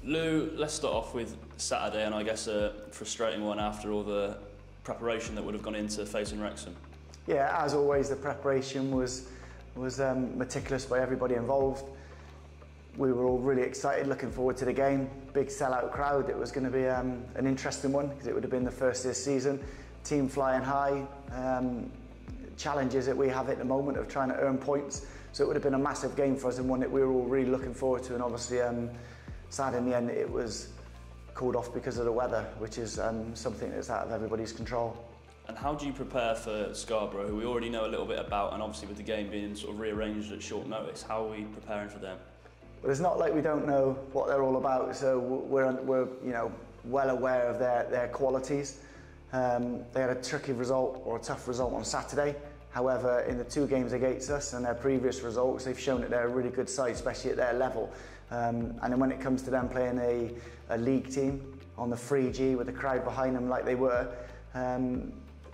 Lou, let's start off with Saturday, and I guess a frustrating one after all the preparation that would have gone into facing Wrexham. Yeah, as always, the preparation was meticulous by everybody involved. We were all really excited, looking forward to the game. Big sellout crowd. It was going to be an interesting one because it would have been the first this season. Team flying high. Challenges that we have at the moment of trying to earn points. So it would have been a massive game for us and one that we were all really looking forward to. And obviously, sad in the end, it was called off because of the weather, which is something that's out of everybody's control. And how do you prepare for Scarborough, who we already know a little bit about, and obviously with the game being sort of rearranged at short notice, how are we preparing for them? Well, it's not like we don't know what they're all about, so we're well aware of their qualities. They had a tricky result, or a tough result on Saturday. However, in the two games against us and their previous results, they've shown that they're a really good side, especially at their level. And then when it comes to them playing a league team on the 3G with the crowd behind them like they were,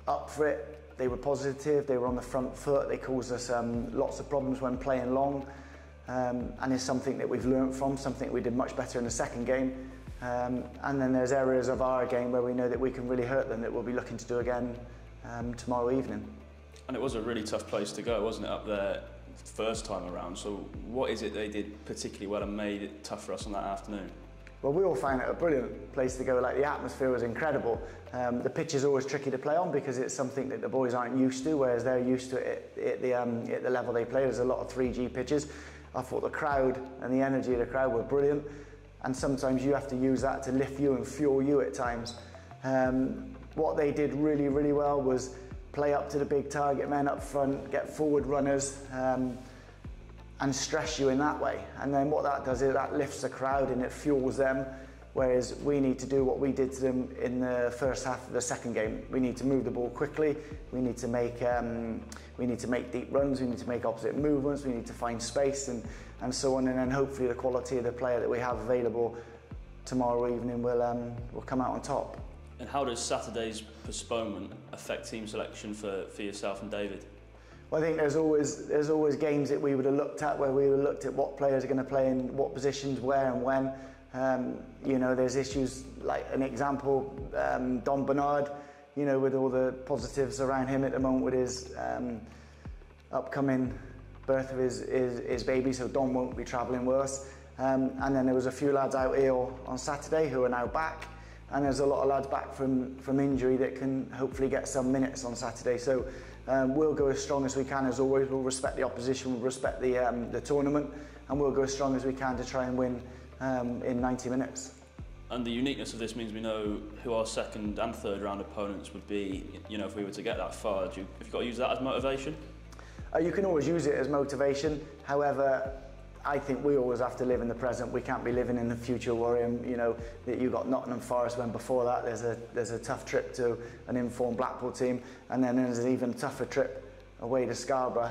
up for it, they were positive, they were on the front foot, they caused us lots of problems when playing long. And it's something that we've learned from, something we did much better in the second game. And then there's areas of our game where we know that we can really hurt them that we'll be looking to do again tomorrow evening. And it was a really tough place to go, wasn't it, up there first time around? So what is it they did particularly well and made it tough for us on that afternoon? Well, we all found it a brilliant place to go. Like, the atmosphere was incredible. The pitch is always tricky to play on because it's something that the boys aren't used to, whereas they're used to it at the level they play. There's a lot of 3G pitches. I thought the crowd and the energy of the crowd were brilliant, and sometimes you have to use that to lift you and fuel you at times. What they did really, really well was play up to the big target men up front, get forward runners, and stress you in that way. And then what that does is that lifts the crowd and it fuels them, whereas we need to do what we did to them in the first half of the second game. We need to move the ball quickly, we need to make deep runs, we need to make opposite movements, we need to find space and so on, and then hopefully the quality of the player that we have available tomorrow evening will come out on top. And how does Saturday's postponement affect team selection for yourself and David? Well, I think there's always games that we would have looked at where we would have looked at what players are going to play in what positions, where and when. You know, there's issues like an example, Don Bernard, you know, with all the positives around him at the moment with his upcoming birth of his baby, so Don won't be travelling with us. And then there was a few lads out ill on Saturday who are now back. And there's a lot of lads back from injury that can hopefully get some minutes on Saturday. So we'll go as strong as we can as always. We'll respect the opposition, we'll respect the tournament, and we'll go as strong as we can to try and win in 90 minutes. And the uniqueness of this means we know who our second and third round opponents would be, you know, if we were to get that far. Have you got to use that as motivation? You can always use it as motivation. However, I think we always have to live in the present. We can't be living in the future worrying, you know, that you got Nottingham Forest when before that there's a tough trip to an informed Blackpool team, and then there's an even tougher trip away to Scarborough.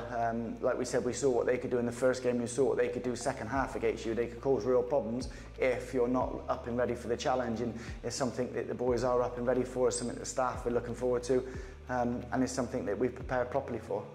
Like we said, we saw what they could do in the first game, we saw what they could do second half against you. They could cause real problems if you're not up and ready for the challenge, and it's something that the boys are up and ready for, something the staff are looking forward to, and it's something that we've prepared properly for.